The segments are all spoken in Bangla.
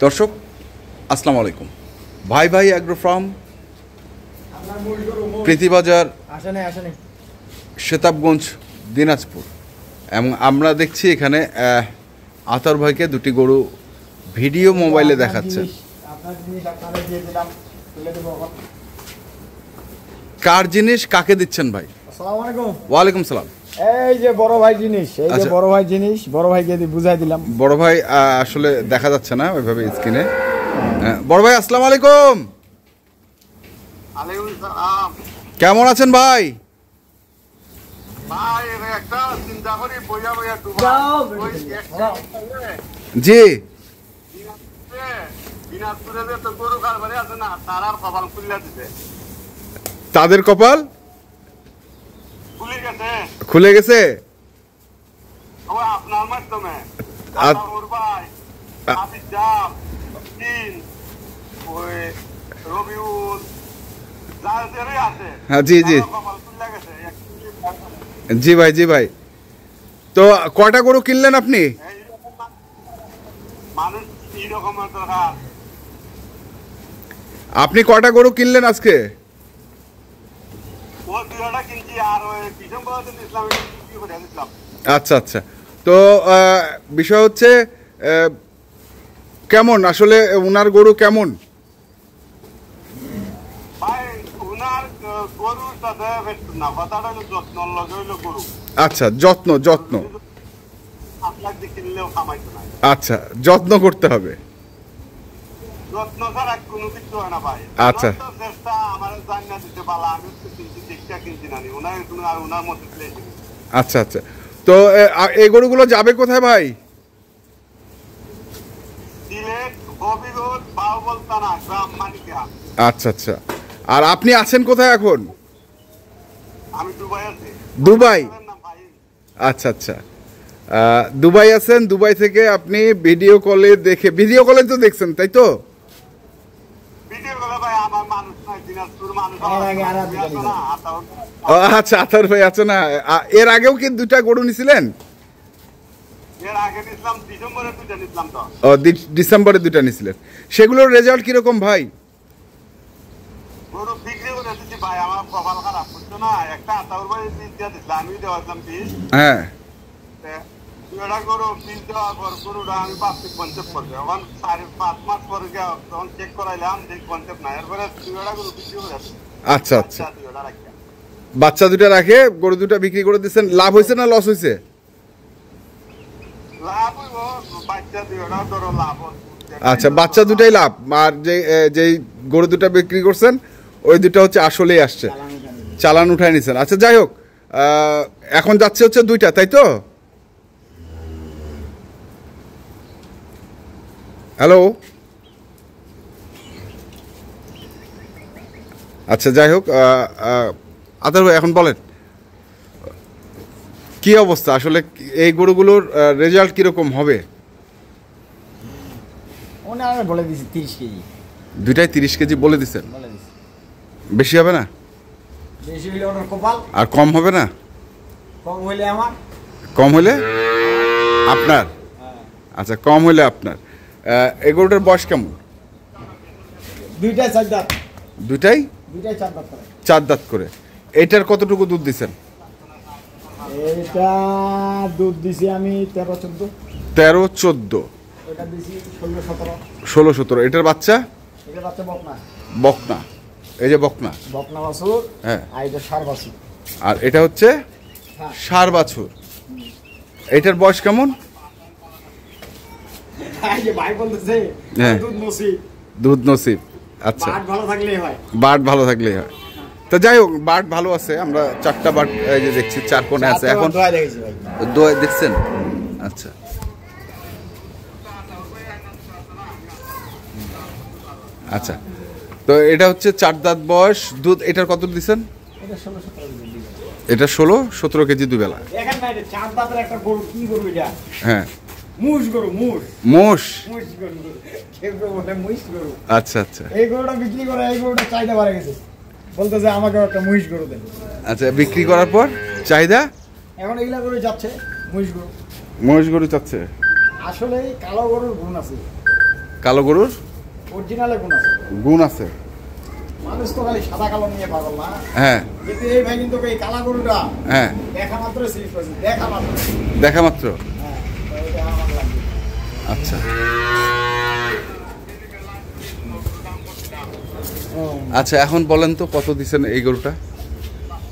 দর্শক আসসালামু আলাইকুম। ভাই ভাই অ্যাগ্রো ফার্ম, প্রীতিবাজার, সেতাবগঞ্জ, দিনাজপুর। এবং আমরা দেখছি এখানে আতর ভাইকে দুটি গরু ভিডিও মোবাইলে দেখাচ্ছে। কার জিনিস কাকে দিচ্ছেন ভাই? আসসালামু আলাইকুম। ওয়ালাইকুম সালাম। এই যে বড় ভাই জিনিস, এই যে বড় ভাই জিনিস, বড় ভাইকে বুঝাই দিলাম। বড় ভাই আসলে দেখা যাচ্ছে না ওইভাবে স্ক্রিনে। বড় ভাই আসসালামু আলাইকুম। আলাইকুম সালাম। কেমন আছেন ভাই? ভাই একটা চিন্তা করি বইয়া বইয়া জি। দিনাজপুরে যে তো গরু কারবারে আছে না, তারার কপাল খুলে দিতে। তাদের কপাল খুলে গেছে। খুলে গেছে? ও আপনার মাধ্যমে ওর ভাই আবিদ জাম তিন ওই রবিউল যাদেরই আছে। হ্যাঁ জি জি কপাল খুলে গেছে। জি ভাই, জি ভাই। তো কয়টা গরু কিনলেন আপনি? মানুষ এইরকমের দরকার। আপনি কয়টা গরু কিনলেন আজকে? ও দুটা কিনছি আর ওই ডিসেম্বর ইসলাম কি করে দিলাম। আচ্ছা আচ্ছা। তো বিষয় হচ্ছে কেমন আসলে ওনার গরু কেমন? ভাই ওনার গরুর সাথে না কথাটা হলো যত্ন লগে হইলো গরু। আচ্ছা, যত্ন যত্ন। আপনার দিকে কিনলেও কামাইতো না। আচ্ছা, যত্ন করতে হবে। যত্ন ছাড়া কোনো কিছু হয় না ভাই। আচ্ছা। চেষ্টা আমার জানিয়ে দিতে পারলা, আমি তো কিনছি দেখতে কিনছি না, ওনার কোনো আর ওনার মধ্যে প্লেস। আচ্ছা আচ্ছা। তো এই গরুগুলো যাবে কোথায় ভাই? সিলেট হবিগঞ্জ বাউবল থানা গ্রাম মানিকা। আচ্ছা আচ্ছা। আর আপনি আছেন কোথায় এখন? আমি দুবাই আছি। দুবাই? আচ্ছা আচ্ছা। দুবাই আছেন। দুবাই থেকে আপনি ভিডিও কলে দেখে, ভিডিও কলে তো দেখছেন তাই তো? ভিডিও কলে ভাই আমার মানুষ নাই, দিনাজপুর মানুষ। আচ্ছা, আতার ভাই আছে না? এর আগেও কি দুটা গরু নিছিলেন? এর আগে নিছিলাম ডিসেম্বরে দুটা নিছিলাম তো। ও ডিসেম্বরে দুটা নিছিলেন। সেগুলোর রেজাল্ট কিরকম ভাই? গরু বিক্রি করে দিচ্ছি ভাই, আমার কপাল খারাপ বুঝছো না। একটা আতাউর ভাই বীজ দিয়ে দিচ্ছিলাম, আমি দেওয়াছিলাম বীজ। হ্যাঁ। দুটা গরু বীজ দেওয়ার পর গরুটা আমি বার্ষিক কনসেপ্ট করবে। এখন 4-5 মাস পরে তখন চেক করাইলাম যে কনসেপ্ট নাই। এরপরে দুটা গরু বিক্রি করে দিচ্ছি। আচ্ছা আচ্ছা। বাচ্চা দুটা রাখে গরু দুটা বিক্রি করে দিচ্ছেন। লাভ হয়েছে না লস হয়েছে? লাভ হইব, বাচ্চা দুটা ধরো লাভ। আচ্ছা, বাচ্চা দুটাই লাভ। আর যেই গরু দুটা বিক্রি করছেন ওই দুটা হচ্ছে আসলেই আসছে, চালান উঠায় নিছেন। আচ্ছা যাই হোক, এখন যাচ্ছে হচ্ছে দুইটা তাই তো? হ্যালো। আচ্ছা যাই হোক, আদার ভাই এখন বলেন কি অবস্থা আসলে, এই গরুগুলোর রেজাল্ট কিরকম হবে? বলে দিছি 30 কেজি। দুইটাই 30 কেজি বলে দিচ্ছেন? বেশি হবে না? বেশি হইলে ওনার কপাল। আর কম হবে না? কম হইলে আমার। কম হইলে আপনার? আচ্ছা, কম হইলে আপনার। এই গরুটার বয়স কেমন? দুইটাই 4 দাঁত। দুইটাই 4 দাঁত করে। 4 দাঁত করে। এইটার কতটুকু দুধ দিচ্ছেন? এটা দুধ দিছি আমি 13-14। 13-14। এটা দিছি 16-17। 16-17। এটার বাচ্চা? এটা বাচ্চা বকনা। বকনা। এই যে বকনা। বকনা বাছুর। হ্যাঁ। আর এটা ষাঁড় বাছুর। আর এটা হচ্ছে ষাঁড় বাছুর। এটার বয়স কেমন? এই যে ভাই বলতেছে দুধ নসিব। দুধ নসিব। আচ্ছা, বাট ভালো থাকলেই হয়। বাট ভালো থাকলেই হয়। তো যাই হোক, বাট ভালো আছে। আমরা 4টা বাট এই যে দেখছি, 4 কোণে আছে। এখন দোয়া দেখেছি ভাই। দোয়া দেখছেন? আচ্ছা। আচ্ছা, তো এটা হচ্ছে 4 দাঁত বয়স। দুধ এটার কত দিচ্ছেন? এটা 16-17 কেজি। এটা 16-17 কেজি দুবেলা। দেখেন না, এটা 4 দাঁতের একটা গরু। কি গরু এটা? হ্যাঁ, মুষ গরু। মুষ মোষ। মুষ গরু। কেউ বলে মুষ গরু। আচ্ছা আচ্ছা। এই গরুটা বিক্রি করে এই গরুটা চাহিদা বাড়ে গেছে, বলতেছে আমাকে একটা মহিষ গরু দেন। আচ্ছা, বিক্রি করার পর চাহিদা এখন এগুলা গরু যাচ্ছে মহিষ গরু। মহিষ গরু চাচ্ছে। আসলে কালো গরুর গুণ আছে। কালো গরুর অরিজিনালে গুণ আছে। গুণ আছে। মানুষ তো খালি সাদা কালো নিয়ে পাগল না। হ্যাঁ কিন্তু এই ভাই কিন্তু এই কালা গরুটা হ্যাঁ দেখা মাত্র সিলেক্ট করেছে, দেখা মাত্র। দেখা মাত্র। হ্যাঁ, তো এটা আমার লাগবে। আচ্ছা ও, আচ্ছা এখন বলেন তো কত দিচ্ছেন এই গরুটা?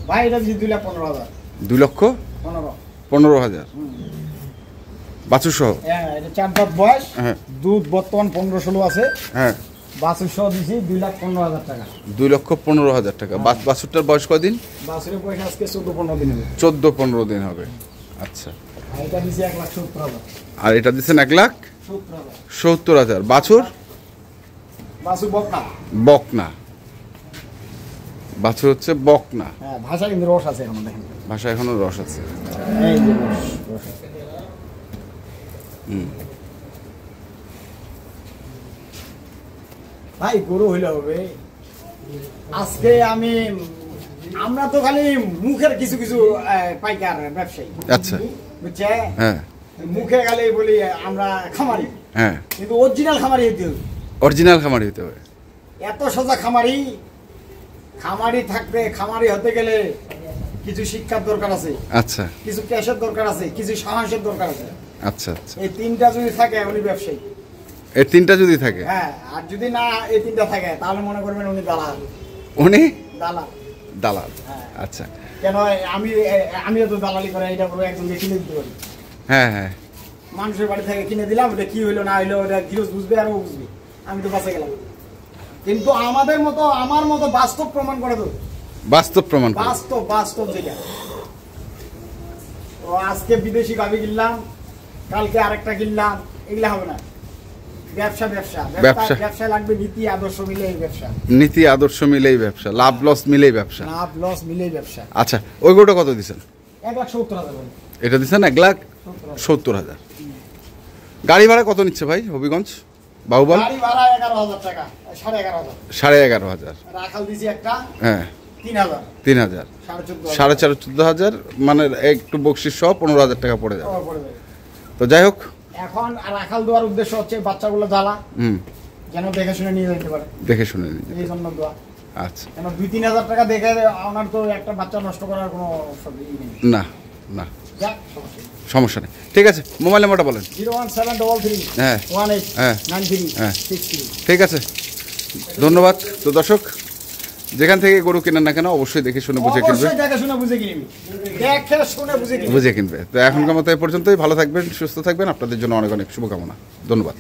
ভাই এটা দিচ্ছি 2,15,000। 2,15,000 15। বাছুর সহ? হ্যাঁ, এটা 4 দাঁত বয়স। হ্যাঁ দুধ বর্তমান 15-16 আছে। হ্যাঁ বাছুর সহ দিছি 2,15,000 টাকা। 2,15,000 টাকা। বাছুরটার বয়স কদিন? বাছুরের বয়স আজকে 14-15 দিন হবে। 14-15 দিন হবে। আচ্ছা আর এটা দিছি 1,70,000। আর এটা দিচ্ছেন 1,70,000। 70,000। বাছুর? বাছুর বকনা। বকনা। বাছুর হচ্ছে বকনা। হ্যাঁ, ভাষা কিন্তু রস আছে এখন দেখেন। ভাষা এখনো রস আছে। এই যে রস আছে। ভাই গরু হইলে হবে। আজকে আমরা তো খালি মুখের কিছু কিছু পাইকার ব্যবসায়ী। আচ্ছা বুঝছে? হ্যাঁ মুখে খালি বলি আমরা খামারি, হ্যাঁ কিন্তু অরিজিনাল খামারি হইতে হবে। অরিজিনাল খামারি হতে হবে। এত সোজা খামারি থাকতে, খামারি হতে গেলে কিছু শিক্ষার দরকার আছে, আচ্ছা কিছু ক্যাশের দরকার আছে, কিছু সাহসের দরকার আছে। আচ্ছা আচ্ছা এই তিনটা যদি থাকে উনি ব্যবসায়ী। এই তিনটা যদি থাকে? হ্যাঁ, আর যদি না এই তিনটা থাকে তাহলে মনে করবেন উনি দালাল। উনি দালাল। দালাল। হ্যাঁ। আচ্ছা কেন আমিও তো দালালি করে এটা পুরো একজনকে কিনে দিতে পারি। হ্যাঁ হ্যাঁ মানুষের বাড়ি থেকে কিনে দিলাম, ওটা কি হইলো না হইলো ওটা গিরস বুঝবে আর ও বুঝবে, আমি তো বাঁচে গেলাম। কিন্তু আমার মতো বাস্তব প্রমাণ করে তো, বাস্তব প্রমাণ করে। বাস্তব যেটা। তো আজকে বিদেশি গাভি কিনলাম, কালকে আরেকটা কিনলাম, এগুলা হবে না। ব্যবসা ব্যবসায় লাগবে নীতি আদর্শ মিলেই ব্যবসা। নীতি আদর্শ মিলেই ব্যবসা, লাভ লস মিলেই ব্যবসা। লাভ লস মিলেই ব্যবসা। আচ্ছা ওই গরুটা কত দিচ্ছেন? 1,70,000। এটা দিচ্ছেন 1,70,000। গাড়ি ভাড়া কত নিচ্ছে ভাই হবিগঞ্জ বাহুবল? গাড়ি ভাড়া 11,000 টাকা, 11,500। 11,500। রাখাল দিছি একটা, হ্যাঁ 3,000। 3,000। 14,500 মানে একটু বকশিস সহ 15,000 টাকা পড়ে যাবে। তো যাই হোক, এখন রাখাল দেওয়ার উদ্দেশ্য হচ্ছে বাচ্চাগুলো জ্বালা যেন দেখে শুনে নিয়ে যেতে পারে, দেখে শুনে নিয়ে। এই জন্য দেওয়া। আচ্ছা কেন 2-3,000 টাকা দেখে ওনার তো একটা বাচ্চা নষ্ট করার কোনো না না যাক, সমস্যা নেই। ঠিক আছে, মোবাইল নাম্বারটা বলেন। 01733 হ্যাঁ 18 হ্যাঁ 93 হ্যাঁ 63। ঠিক আছে, ধন্যবাদ। তো দর্শক যেখান থেকে গরু কেনেন না কেন অবশ্যই দেখে শুনে বুঝে কিনবে। অবশ্যই দেখে শুনে বুঝে কিনবে, দেখে শুনে বুঝে বুঝে কিনবে। তো এখনকার মতো এই পর্যন্তই। ভালো থাকবেন, সুস্থ থাকবেন। আপনাদের জন্য অনেক অনেক শুভকামনা। ধন্যবাদ।